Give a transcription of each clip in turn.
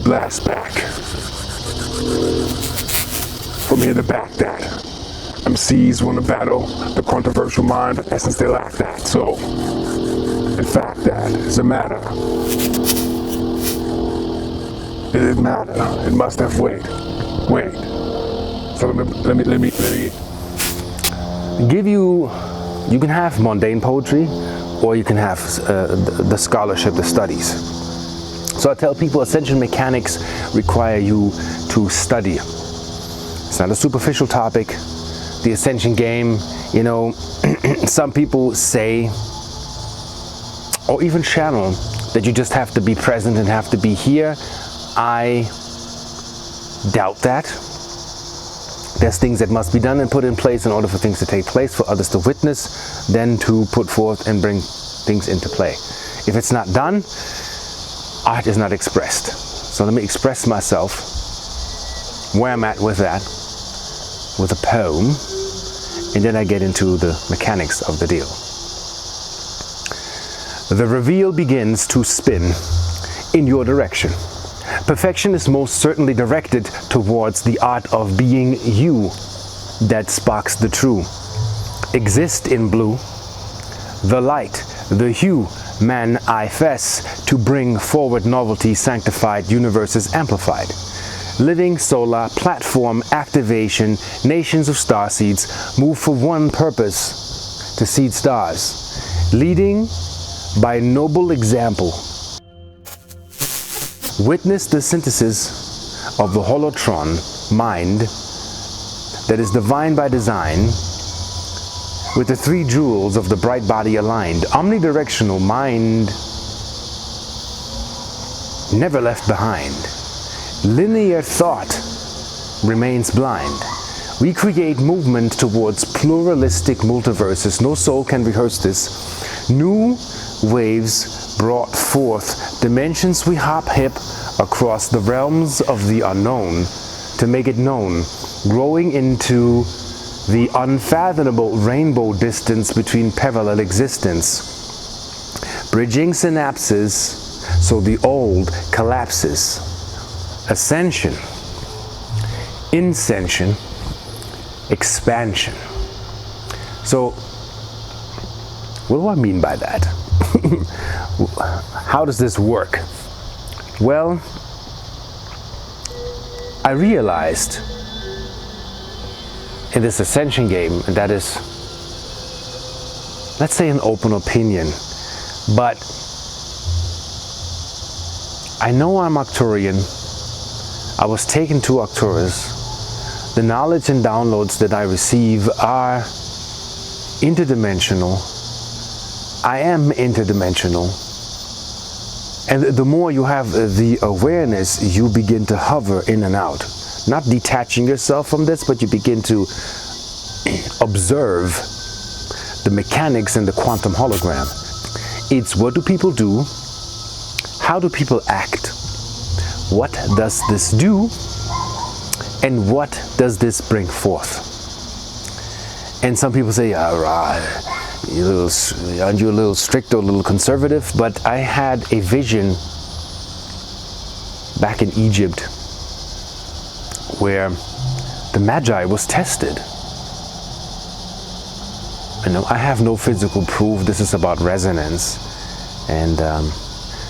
blast back. From here to back that. MCs wanna battle the controversial mind, but essence they lack that. So, in fact, that is a matter. It didn't matter. It must have wait. So let me give you. You can have mundane poetry, or you can have the scholarship, the studies. So I tell people Ascension Mechanics require you to study. It's not a superficial topic. The Ascension game, you know, some people say, or even channel, that you just have to be present and have to be here. I doubt that. There's things that must be done and put in place in order for things to take place, for others to witness, then to put forth and bring things into play. If it's not done, art is not expressed. So let me express myself where I'm at with that, with a poem, and then I get into the mechanics of the deal. The reveal begins to spin in your direction. Perfection is most certainly directed towards the art of being you that sparks the true. Exist in blue, the light, the hue, man I fess, to bring forward novelty, sanctified, universes amplified. Living solar, platform, activation, nations of starseeds move for one purpose, to seed stars. Leading by noble example. Witness the synthesis of the holotron mind that is divine by design, with the three jewels of the bright body aligned. Omnidirectional mind never left behind. Linear thought remains blind. We create movement towards pluralistic multiverses. No soul can rehearse this. New waves brought forth, dimensions we hop hip across the realms of the unknown to make it known, growing into the unfathomable rainbow distance between parallel existence, bridging synapses so the old collapses. Ascension, inscension, expansion. So, what do I mean by that? How does this work? Well, I realized in this Ascension game, and that is, let's say, an open opinion, but I know I'm Arcturian. I was taken to Arcturus. The knowledge and downloads that I receive are interdimensional. I am interdimensional. And the more you have the awareness, you begin to hover in and out. Not detaching yourself from this, but you begin to observe the mechanics and the quantum hologram. It's what do people do? How do people act? What does this do? And what does this bring forth? And some people say, aren't you a little strict or a little conservative? But I had a vision back in Egypt where the Magi was tested. I have no physical proof. This is about resonance. And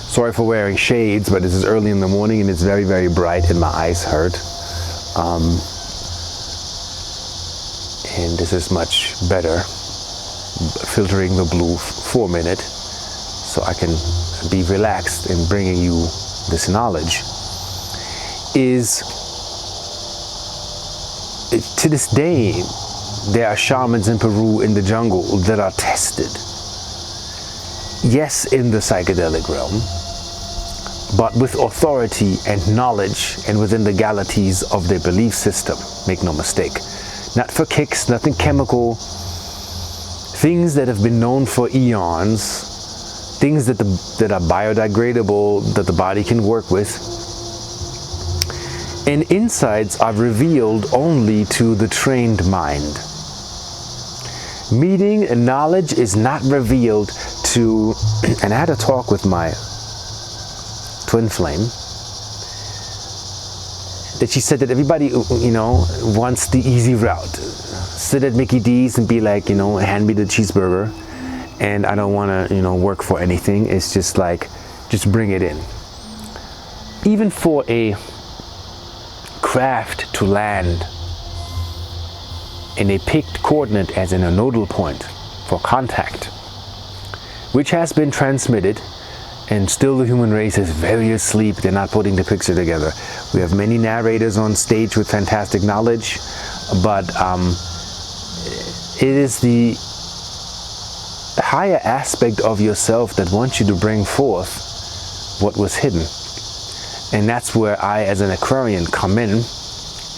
sorry for wearing shades, but this is early in the morning and it's very, very bright and my eyes hurt. And this is much better, filtering the blue for a minute so I can be relaxed in bringing you this knowledge. To this day, there are shamans in Peru in the jungle that are tested. Yes, in the psychedelic realm, but with authority and knowledge and within the legalities of their belief system. Make no mistake. Not for kicks, nothing chemical. Things that have been known for eons. Things that are biodegradable, that the body can work with. And insights are revealed only to the trained mind. Meaning, knowledge is not revealed to, and I had a talk with my twin flame, that she said that everybody, wants the easy route. Sit at Mickey D's and be like, hand me the cheeseburger, and I don't want to, work for anything. It's just like, just bring it in. Even for a craft to land in a picked coordinate, as in a nodal point for contact, which has been transmitted, and still the human race is very asleep. They're not putting the picture together. We have many narrators on stage with fantastic knowledge, but it is the higher aspect of yourself that wants you to bring forth what was hidden. And that's where I, as an Aquarian, come in,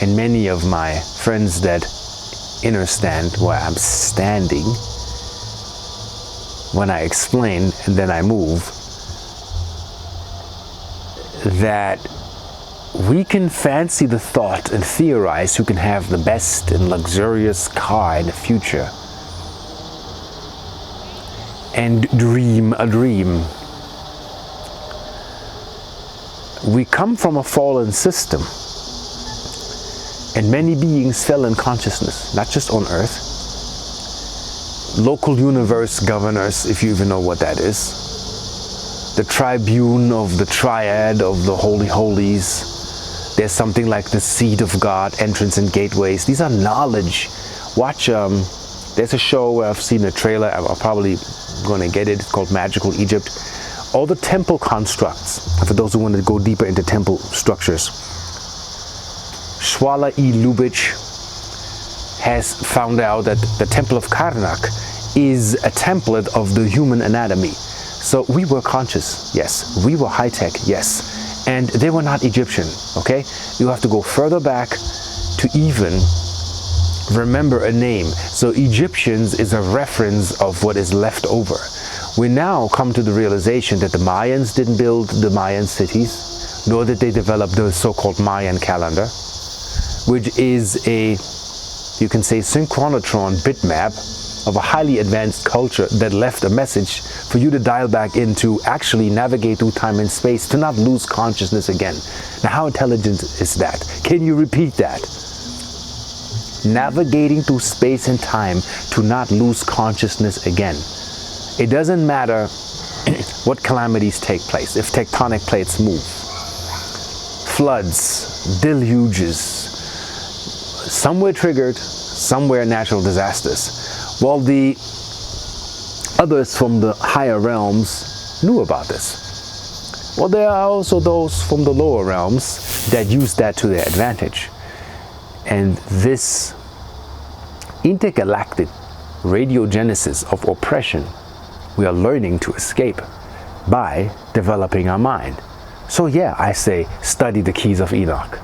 and many of my friends that understand where I'm standing when I explain and then I move, that we can fancy the thought and theorize who can have the best and luxurious car in the future and dream a dream. We come from a fallen system, and many beings fell in consciousness, not just on Earth. Local universe governors, if you even know what that is. The tribune of the triad of the holy holies. There's something like the seat of God, entrance and gateways. These are knowledge. Watch, there's a show where I've seen a trailer, I'm probably going to get it. It's called Magical Egypt. All the temple constructs, for those who want to go deeper into temple structures. Shwala E. Lubitsch has found out that the Temple of Karnak is a template of the human anatomy. So we were conscious, yes. We were high-tech, yes. And they were not Egyptian, okay? You have to go further back to even remember a name. So Egyptians is a reference of what is left over. We now come to the realization that the Mayans didn't build the Mayan cities, nor did they develop the so-called Mayan calendar, which is a, you can say, synchronotron bitmap of a highly advanced culture that left a message for you to dial back into, actually navigate through time and space, to not lose consciousness again. Now, how intelligent is that? Can you repeat that? Navigating through space and time to not lose consciousness again. It doesn't matter what calamities take place, if tectonic plates move, floods, deluges, somewhere triggered, somewhere natural disasters. Well, the others from the higher realms knew about this. Well, there are also those from the lower realms that use that to their advantage. And this intergalactic radiogenesis of oppression we are learning to escape by developing our mind. So yeah, I say study the keys of Enoch.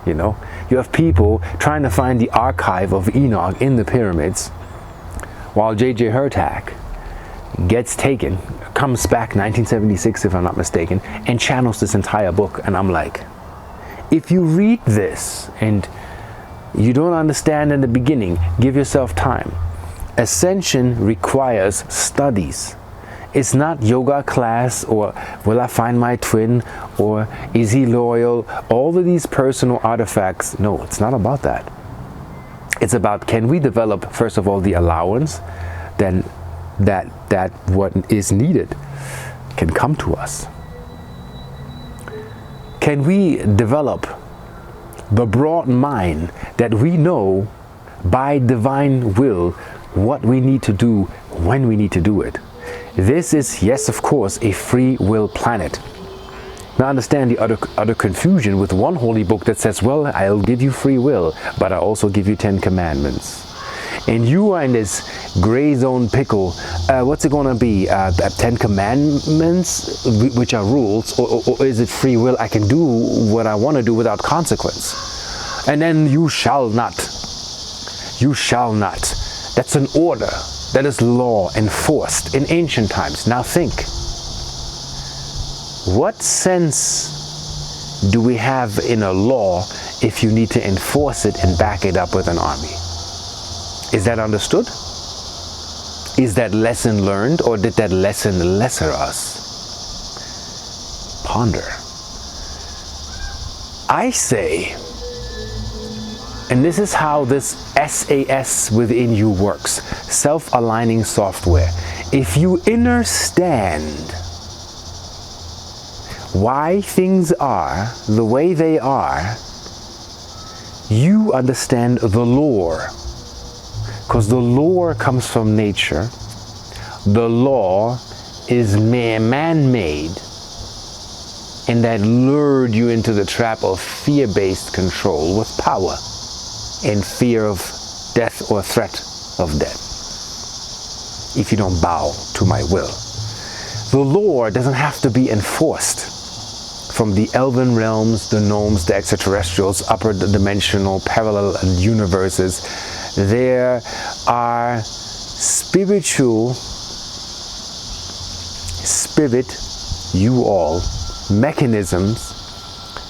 You have people trying to find the archive of Enoch in the pyramids, while J.J. Hurtak gets taken, comes back 1976 if I'm not mistaken, and channels this entire book. And I'm like, if you read this and you don't understand in the beginning, give yourself time. Ascension requires studies. It's not yoga class, or will I find my twin, or is he loyal? All of these personal artifacts. No, it's not about that. It's about, can we develop, first of all, the allowance, then that what is needed can come to us. Can we develop the broad mind that we know by divine will what we need to do when we need to do it? This is, yes, of course, a free will planet. Now understand the other confusion with one holy book that says, well, I'll give you free will, but I also give you 10 commandments. And you are in this gray zone pickle. What's it going to be? 10 commandments, which are rules, or is it free will? I can do what I want to do without consequence. And then you shall not. You shall not. That's an order. That is law enforced in ancient times. Now think. What sense do we have in a law if you need to enforce it and back it up with an army? Is that understood? Is that lesson learned, or did that lesson lesser us? Ponder. I say, and this is how this SAS within you works, self-aligning software. If you understand why things are the way they are, you understand the lore. Because the lore comes from nature. The law is man-made, and that lured you into the trap of fear-based control with power and fear of death or threat of death if you don't bow to my will. The lore doesn't have to be enforced from the elven realms, the gnomes, the extraterrestrials, upper dimensional, parallel universes. There are mechanisms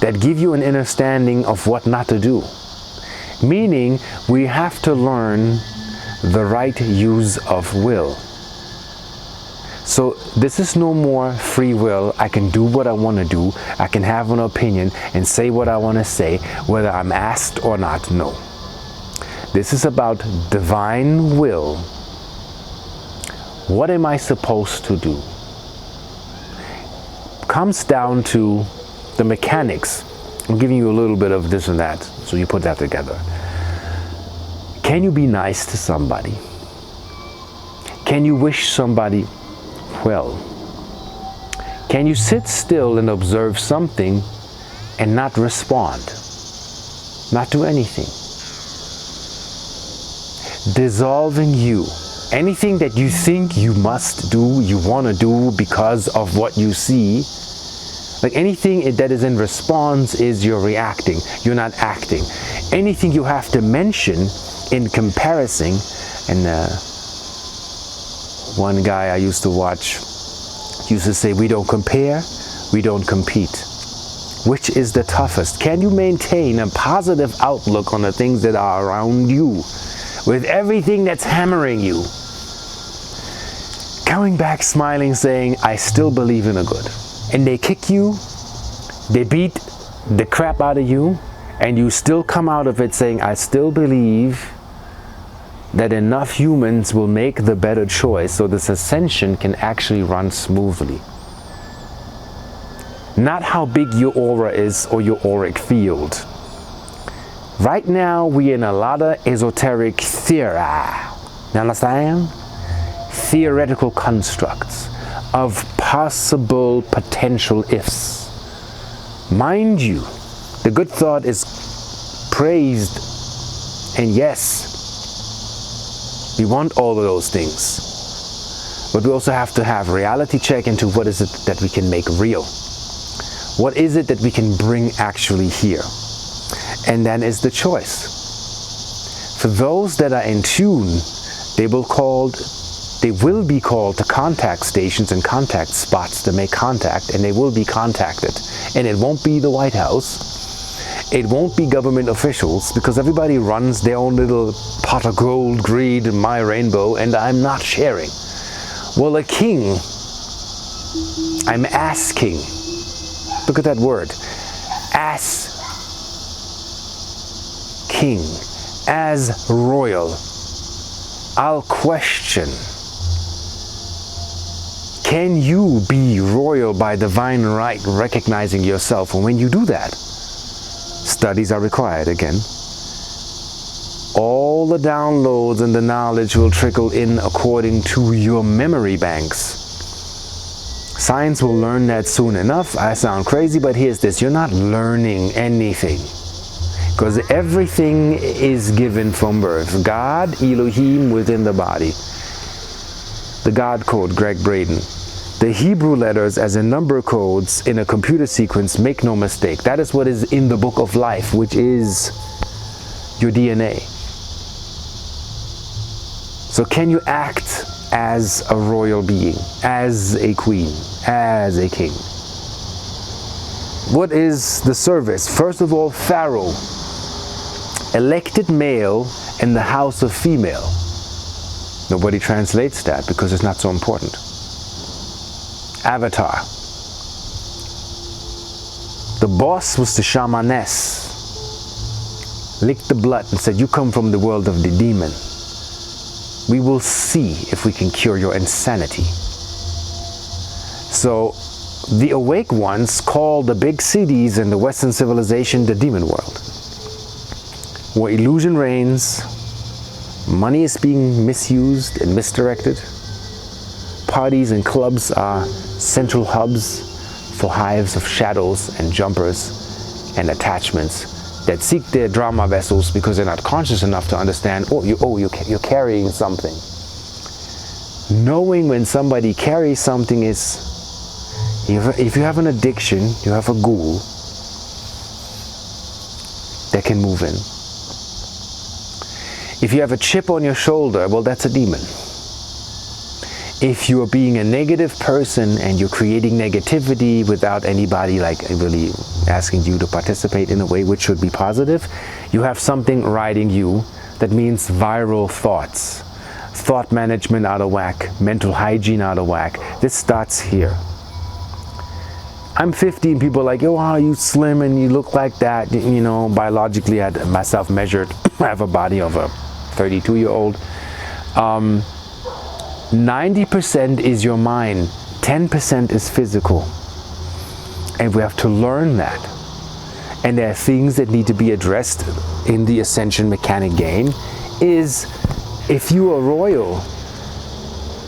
that give you an understanding of what not to do. Meaning, we have to learn the right use of will. So this is no more free will. I can do what I want to do. I can have an opinion and say what I want to say, whether I'm asked or not. No. This is about divine will. What am I supposed to do? Comes down to the mechanics. I'm giving you a little bit of this and that, so you put that together. Can you be nice to somebody? Can you wish somebody well? Can you sit still and observe something and not respond? Not do anything? Dissolving you. Anything that you think you must do, you want to do because of what you see, like anything that is in response is you're reacting, you're not acting. Anything you have to mention in comparison, and one guy I used to watch used to say, we don't compare, we don't compete. Which is the toughest? Can you maintain a positive outlook on the things that are around you with everything that's hammering you? Coming back smiling, saying, I still believe in the good. And they kick you, they beat the crap out of you, and you still come out of it saying, I still believe that enough humans will make the better choice so this ascension can actually run smoothly. Not how big your aura is or your auric field. Right now, we're in a lot of esoteric theory. You understand? Theoretical constructs of possible potential ifs. Mind you, the good thought is praised, and yes, we want all of those things. But we also have to have reality check into what is it that we can make real. What is it that we can bring actually here? And then is the choice. For those that are in tune, they will be called to contact stations and contact spots to make contact, and they will be contacted. And it won't be the White House. It won't be government officials, because everybody runs their own little pot of gold, greed, and my rainbow, and I'm not sharing. Well, a king, I'm asking. Look at that word. As king, as royal, I'll question. Can you be royal by divine right, recognizing yourself? And when you do that, studies are required again. All the downloads and the knowledge will trickle in according to your memory banks. Science will learn that soon enough. I sound crazy, but here's this. You're not learning anything, because everything is given from birth. God, Elohim within the body. The God code, Greg Braden. The Hebrew letters as in number codes in a computer sequence, make no mistake. That is what is in the book of life, which is your DNA. So can you act as a royal being, as a queen, as a king? What is the service? First of all, Pharaoh, elected male in the house of female. Nobody translates that because it's not so important. Avatar. The boss was the shamaness. Licked the blood and said, you come from the world of the demon. We will see if we can cure your insanity. So the awake ones call the big cities and the Western civilization the demon world, where illusion reigns, money is being misused and misdirected. Parties and clubs are central hubs for hives of shadows and jumpers and attachments that seek their drama vessels because they're not conscious enough to understand, you're carrying something. Knowing when somebody carries something is, if you have an addiction, you have a ghoul that can move in. If you have a chip on your shoulder, well, that's a demon. If you're being a negative person and you're creating negativity without anybody like really asking you to participate in a way which should be positive, you have something riding you that means viral thoughts. Thought management out of whack, mental hygiene out of whack. This starts here. I'm 50 and people are like, wow, you slim and you look like that. You know, biologically I had myself measured. I have a body of a 32-year-old. 90% is your mind, 10% is physical. And we have to learn that. And there are things that need to be addressed in the Ascension Mechanic game. Is if you are royal,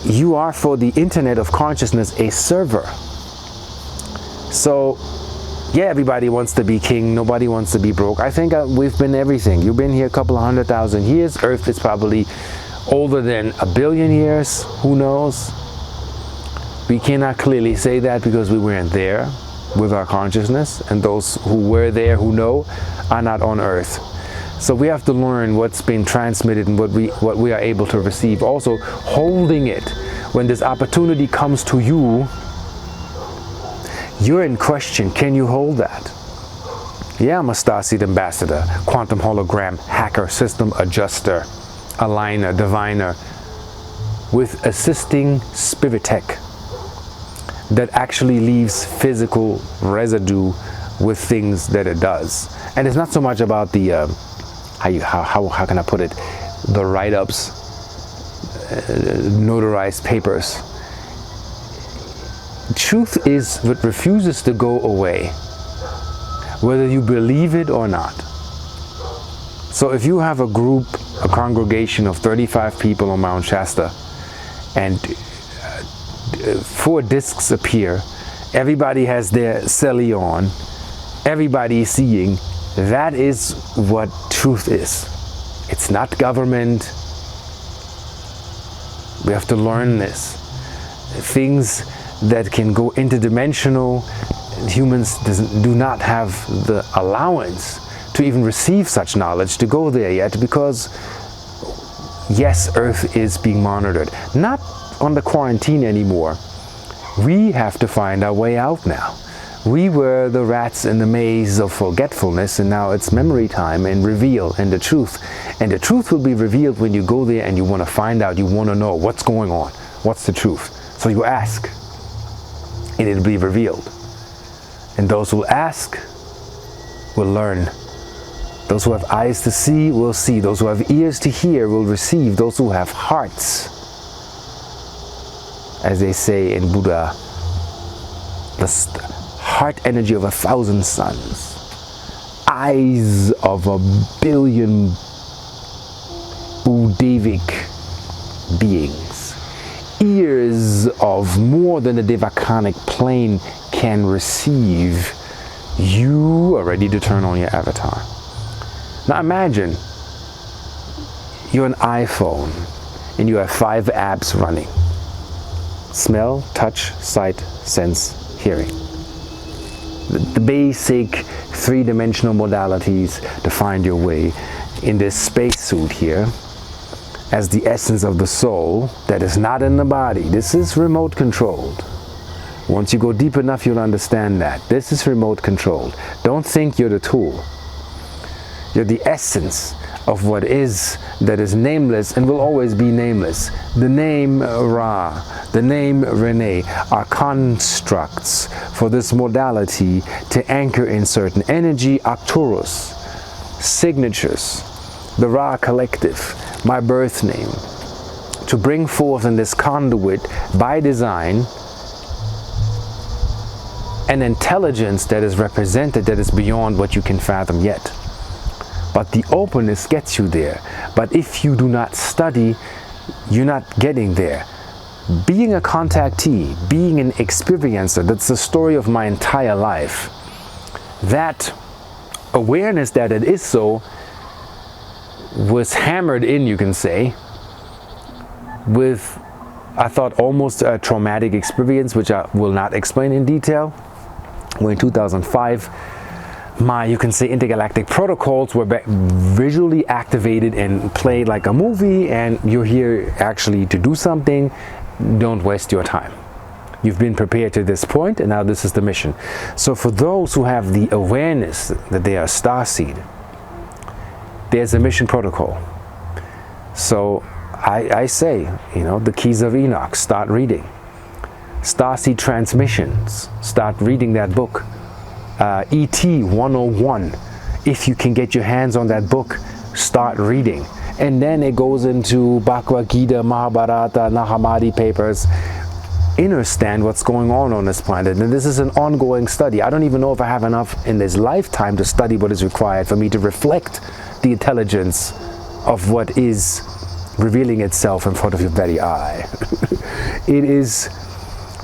you are for the internet of consciousness a server. So yeah, everybody wants to be king, nobody wants to be broke. I think we've been everything. You've been here a couple of 100,000 years. Earth is probably older than 1 billion years, who knows? We cannot clearly say that because we weren't there with our consciousness, and those who were there, who know, are not on Earth. So we have to learn what's been transmitted and what we are able to receive. Also, holding it. When this opportunity comes to you, you're in question. Can you hold that? Yeah, I'm a Starseed ambassador, quantum hologram, hacker, system adjuster, aligner, diviner, with assisting spirit tech that actually leaves physical residue with things that it does. And it's not so much about the how can I put it, the write-ups, notarized papers. Truth is what refuses to go away, whether you believe it or not. So if you have a group, a congregation of 35 people on Mount Shasta, and 4 discs appear, everybody has their celly on, everybody is seeing, that is what truth is. It's not government. We have to learn this. Things that can go interdimensional, humans do not have the allowance to even receive such knowledge to go there yet, because yes, Earth is being monitored. Not on the quarantine anymore. We have to find our way out now. We were the rats in the maze of forgetfulness, and now it's memory time and reveal and the truth. And the truth will be revealed when you go there and you want to find out, you want to know what's going on, what's the truth. So you ask, and it'll be revealed. And those who ask will learn. Those who have eyes to see will see. Those who have ears to hear will receive. Those who have hearts, as they say in Buddha, the heart energy of 1,000 suns, eyes of 1 billion Buddhavic beings, ears of more than the Devaconic plane can receive. You are ready to turn on your avatar. Now imagine you're an iPhone and you have 5 apps running. Smell, touch, sight, sense, hearing. The basic 3-dimensional modalities to find your way in this spacesuit here as the essence of the soul that is not in the body. This is remote controlled. Once you go deep enough, you'll understand that. This is remote controlled. Don't think you're the tool. You're the essence of what is, that is nameless and will always be nameless. The name Ra, the name Renee are constructs for this modality to anchor in certain energy, Arcturus, signatures, the Ra collective, my birth name, to bring forth in this conduit by design an intelligence that is represented that is beyond what you can fathom yet. But the openness gets you there. But if you do not study, you're not getting there. Being a contactee, being an experiencer, that's the story of my entire life. That awareness that it is so was hammered in, you can say, with, I thought, almost a traumatic experience, which I will not explain in detail. Where in 2005, my, you can say, intergalactic protocols were visually activated and played like a movie, and you're here actually to do something. Don't waste your time. You've been prepared to this point, and now this is the mission. So for those who have the awareness that they are starseed, there's a mission protocol. So I say, you know, the Keys of Enoch, start reading. Starseed Transmissions, start reading that book. ET 101, if you can get your hands on that book, start reading. And then it goes into Bhagavad Gita, Mahabharata, Nahamadi papers. Understand what's going on this planet. And this is an ongoing study. I don't even know if I have enough in this lifetime to study what is required for me to reflect the intelligence of what is revealing itself in front of your very eye. It is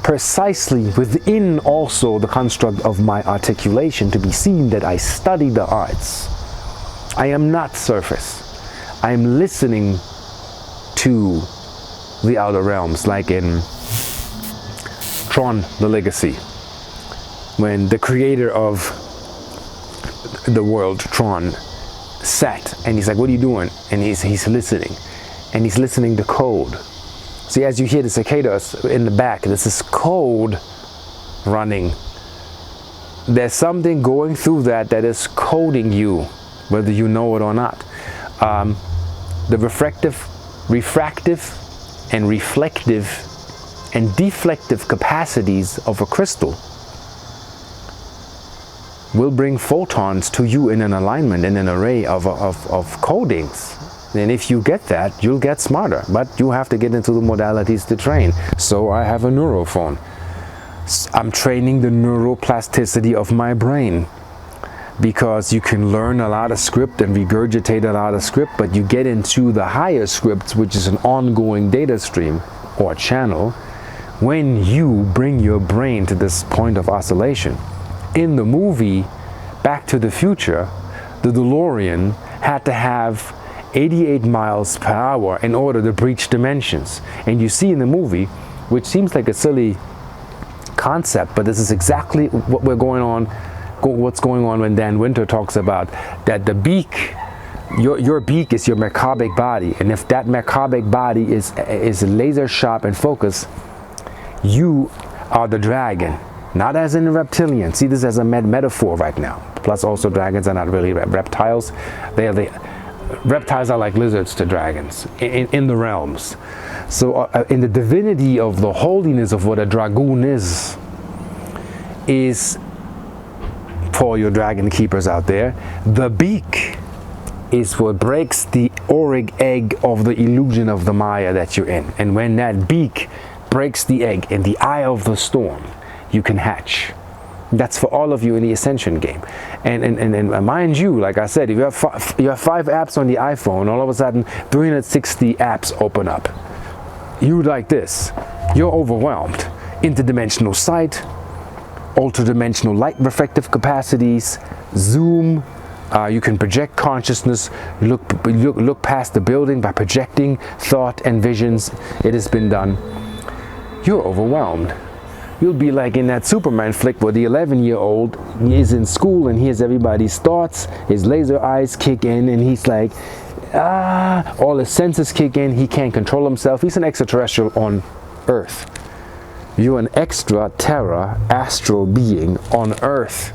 precisely within also the construct of my articulation to be seen that I study the arts. I am not surface. I am listening to the outer realms, like in Tron, the Legacy, when the creator of the world, Tron, sat and he's like, what are you doing? And he's listening, and he's listening to code. See, as you hear the cicadas in the back, this is code running. There's something going through that is coding you, whether you know it or not. The refractive, and reflective and deflective capacities of a crystal will bring photons to you in an alignment, in an array of codings. And if you get that, you'll get smarter, but you have to get into the modalities to train. So I have a neurophone. I'm training the neuroplasticity of my brain, because you can learn a lot of script and regurgitate a lot of script, but you get into the higher scripts, which is an ongoing data stream or channel, when you bring your brain to this point of oscillation. In the movie Back to the Future, the DeLorean had to have 88 miles per hour in order to breach dimensions. And you see in the movie, which seems like a silly concept, but this is exactly what's going on when Dan Winter talks about that the beak, your beak is your merkabic body, and if that merkabic body is laser sharp and focused, you are the dragon, not as in a reptilian. See this as a metaphor right now. Plus also dragons are not really reptiles. Reptiles are like lizards to dragons in the realms. So in the divinity of the holiness of what a dragoon is for your dragon keepers out there, the beak is what breaks the auric egg of the illusion of the Maya that you're in. And when that beak breaks the egg in the eye of the storm, you can hatch. That's for all of you in the Ascension game. And mind you, like I said, if you have 5 apps on the iPhone, all of a sudden 360 apps open up. You like this, you're overwhelmed. Interdimensional sight, ultra-dimensional light refractive capacities, zoom, you can project consciousness, look past the building by projecting thought and visions. It has been done. You're overwhelmed. You'll be like in that Superman flick where the 11-year-old is in school and hears everybody's thoughts, his laser eyes kick in, and he's like, all his senses kick in, he can't control himself. He's an extraterrestrial on Earth. You're an extra-terra astral being on Earth.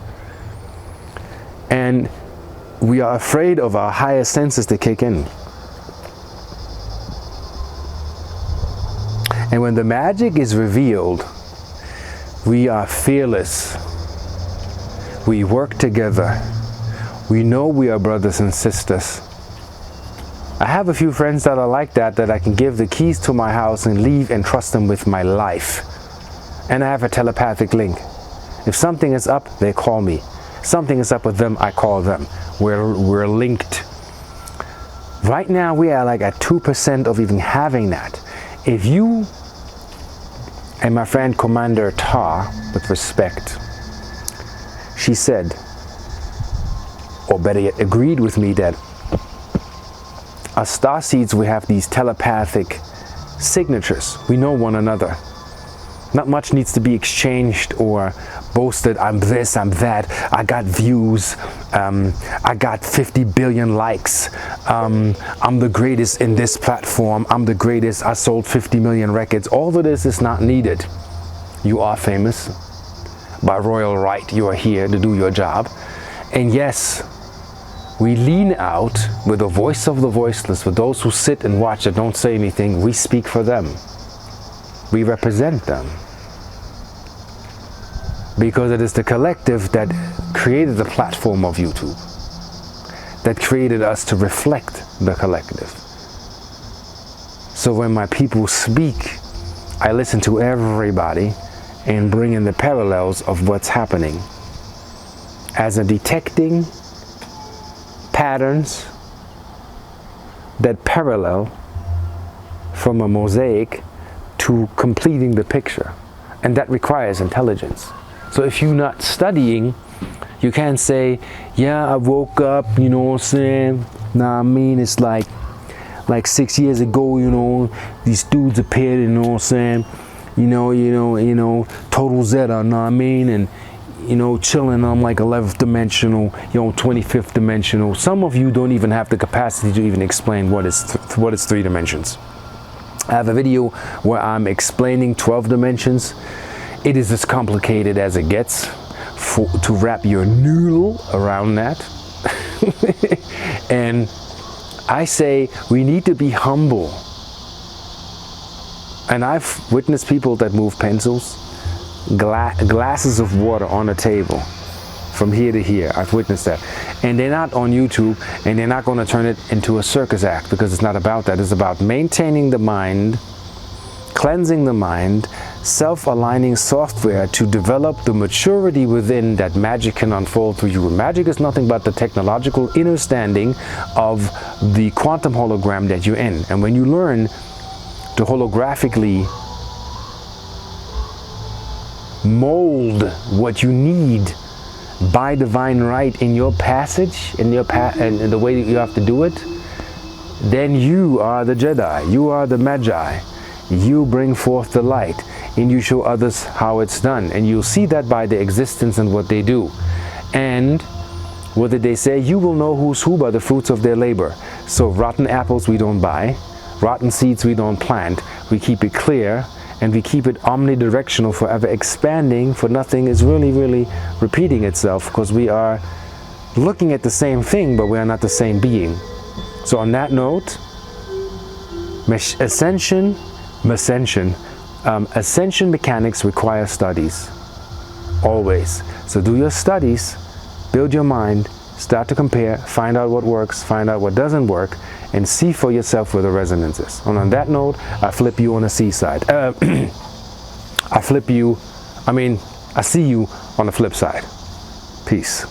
And we are afraid of our higher senses to kick in. And when the magic is revealed, we are fearless. We work together. We know we are brothers and sisters. I have a few friends that are like that I can give the keys to my house and leave and trust them with my life. And I have a telepathic link. If something is up, they call me. Something is up with them, I call them. We're linked. Right now we are like at 2% of even having that. If you and my friend Commander Tar, with respect, she said, or better yet, agreed with me that as star seeds we have these telepathic signatures. We know one another. Not much needs to be exchanged or boasted. I'm this, I'm that. I got views. I got 50 billion likes. I'm the greatest in this platform. I'm the greatest. I sold 50 million records. All of this is not needed. You are famous. By royal right, you are here to do your job. And yes, we lean out with the voice of the voiceless, with those who sit and watch and don't say anything. We speak for them. We represent them. Because it is the collective that created the platform of YouTube, that created us to reflect the collective. So when my people speak, I listen to everybody and bring in the parallels of what's happening as a detecting patterns that parallel from a mosaic to completing the picture, and that requires intelligence. So if you're not studying, you can't say, yeah, I woke up, you know what I'm saying? Nah, I mean, it's like 6 years ago, you know, these dudes appeared, you know what I'm saying? You know, total Zeta, know what I mean? And, you know, chilling on like 11th dimensional, you know, 25th dimensional. Some of you don't even have the capacity to even explain what is 3 dimensions. I have a video where I'm explaining 12 dimensions. It is as complicated as it gets to wrap your noodle around that. And I say we need to be humble. And I've witnessed people that move pencils, glasses of water on a table from here to here. I've witnessed that. And they're not on YouTube, and they're not going to turn it into a circus act, because it's not about that. It's about maintaining the mind, cleansing the mind, self-aligning software to develop the maturity within that magic can unfold through you. Magic is nothing but the technological understanding of the quantum hologram that you're in. And when you learn to holographically mold what you need by divine right in your passage, in the way that you have to do it, then you are the Jedi, you are the Magi. You bring forth the light, and you show others how it's done, and you'll see that by the existence and what they do. And what did they say? You will know who's who by the fruits of their labor. So rotten apples we don't buy, rotten seeds we don't plant. We keep it clear, and we keep it omnidirectional, forever expanding, for nothing is really repeating itself, because we are looking at the same thing, but we are not the same being. So on that note, Ascension Mechanix requires studies, always. So do your studies, build your mind, start to compare, find out what works, find out what doesn't work, and see for yourself where the resonance is. And on that note, I flip you on the seaside. I see you on the flip side. Peace.